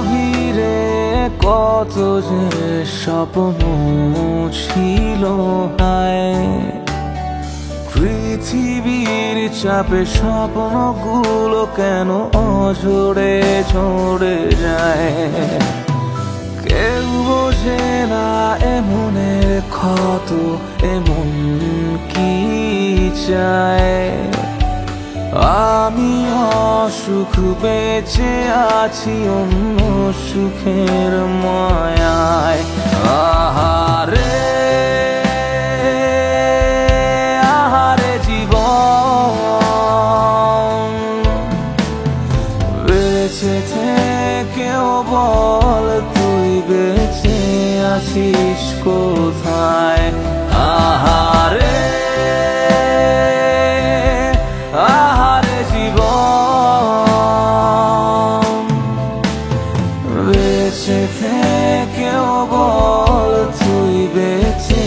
গভীরে কত যে স্বপ্ন ছিল হায়, পৃথিবীর চাপে স্বপ্নগুলো কেন অঝরে ঝরে যায়। কেউ বোঝে না এমনের ক্ষত এমন কি চায়। আমি অসুখ বেঁচে আছি অন্য সুখের মায়ায়। আহারে আহারে জীবন, বেঁচে থেকেও বল তুই বেঁচে আছিস কোথায়। আহারে আহারে জীবন, বেঁচে থেকেও বল তুই বেঁচে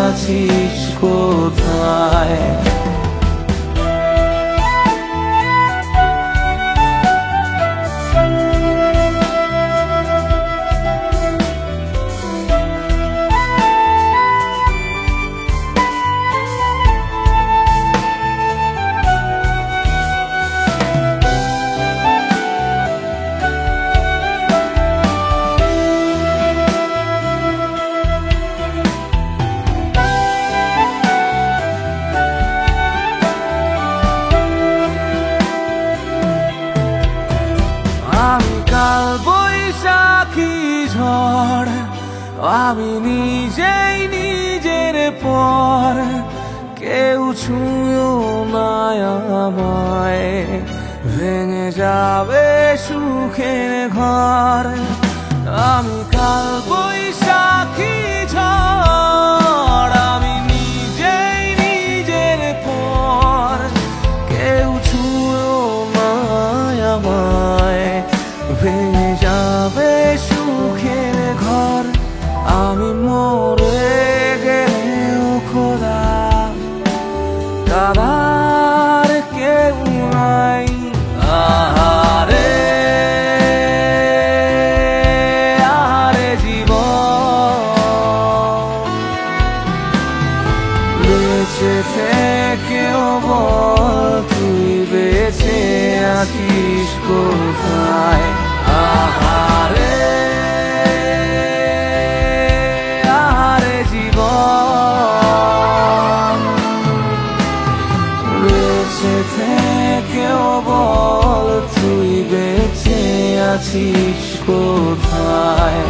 আছিস কোথায়। আমি কাল বৈশাখী ঝড়, আমি নিজেই নিজের পর, কেউ ছুঁয়ো না আমায়, ভেঙে যাবে সুখের ঘর। আমি কাল বৈশাখী ঝড়, আমি নিজেই নিজের পর, কেউ ছুঁয়ো না আমায়, ভেঙে যাবে সুখের ঘর। আমি মরে গেলেও খোদা কাদার কেউ নাই। আহারে আহারে জীবন, বেঁচে থেকেও বল তুই বেঁচে আছিস কোথায়। আহারে আহারে জীবন, বেঁচে থেকেও বল তুই বেঁচে আছিস কোথায়।